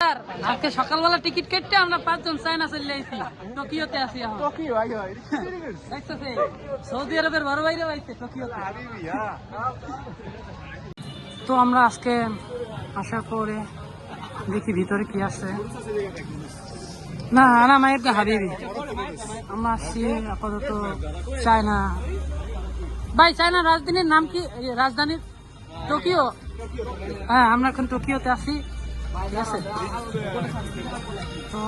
Sir আজকে সকালবেলা ticket কেটে আমরা 5 জন চায়না চলে আইছি টোকিওতে আছি এখন টোকিও ভাই ভাই দেখতেছে সৌদি আরবের বড় বাইরে আইছে টোকিওতে। তো আমরা আজকে আসার পরে দেখি ভিতরে কি আছে। না না মায়ের তো হাবিবি আমরা আসছি আপাতত চায়না। ভাই চায়না রাজধানীর নাম কি? রাজধানীর টোকিও। হ্যাঁ আমরা এখন টোকিওতে আছি, ঠিক আছে। তো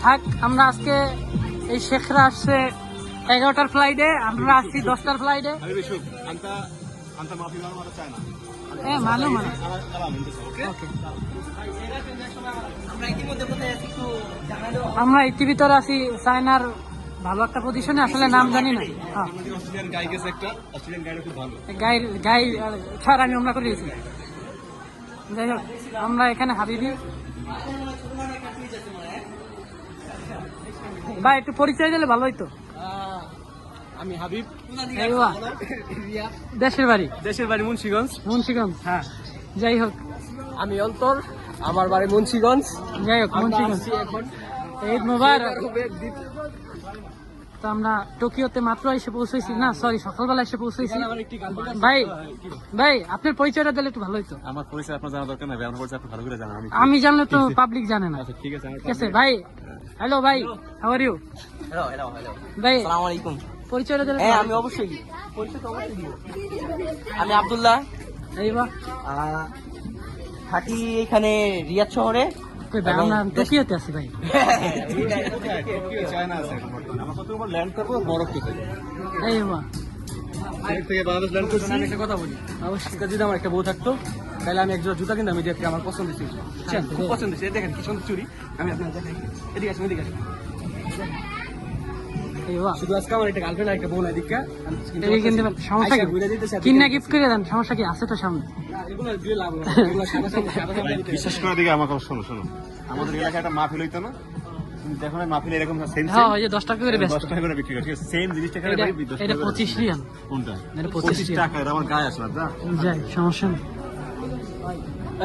থাক, আমরা আজকে এই শেখরা আসছে 11টার ফ্লাইটে, আমরা আসছি 10টার ফ্লাইটে। মালুম ওকে। আমরা ইতিভিতরে আছি চায়নার ভালো একটা পজিশনে, আসলে নাম জানি না। স্যার আমি আমরা করে দিয়েছি। যাই হোক আমরা এখানে হাবিবি ভাই একটু পরিচয় দিলে ভালো হইতো। আমি হাবিব, দেশের বাড়ি মুন্সিগঞ্জ। হ্যাঁ যাই হোক আমি অন্তর, আমার বাড়ি মুন্সিগঞ্জ। যাই হোক মুন্সিগঞ্জ। ঈদ মোবারক। তো আমরা টোকিওতে মাত্র এসে পৌঁছেছি, না সরি সকালবেলা এসে পৌঁছেছি। ভাই আপনার পরিচয়টা দিলে একটু ভালো হইতো। আমার পরিচয় আপনার জানা দরকার নাই, আমার পরিচয় আপনি ভালো করে জানেন। আমি জানলে তো পাবলিক জানে না। ঠিক আছে ঠিক আছে ভাই। হ্যালো ভাই, হাউ আর ইউ? হ্যালো ভাই আসসালামু আলাইকুম। পরিচয়টা দিলে। হ্যাঁ আমি অবশ্যই আমি আব্দুল্লাহ, থাকি এখানে রিয়াদ শহরে। আমরা টোকিওতে আছি ভাই। চায়না আছে, আমরা কত ল্যান্ড করবো বরফ থেকে। এই বা থেকে বাংলাদেশ ল্যান্ড করছি। আমি একটা কথা বলি, অবশ্যই যদি আমার একটা বউ থাকতো তাহলে আমি একজোড়া জুতা কিনতাম। আমি আমার পছন্দ ছিল, খুব পছন্দ ছিল। দেখেন কি সুন্দর চুড়ি, আমি আপনার দেখাই। এদিকে আসুন, এদিকে আসুন। এই বা শুধু আজকে আমার একটা গার্লফ্রেন্ড আর একটা বউ নাই দীক্ষা। এই কিনতে সমস্যা কি? কিনা গিফট করে দেন, সমস্যা কি আছে তো সামনে। বিশেষ করে দিকে আমার শোনো শোনো, আমাদের এলাকায় একটা মাহফিল হইতো না, দেখো না মাহফিল এরকম সেম হ্যাঁ ওই যে 10 টাকা করে বেচতো। 10 টাকা করে বিক্রি করে, ঠিক আছে। সেম জিনিসটা করে ভাই 10 এটা টাকা 25 রিয়াল। কোনটা? এটা 25 টাকা। এটা আমার গায়ে আসলা দা। যাই সমস্যা নেই।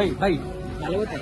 এই ভাই ভালো কথা।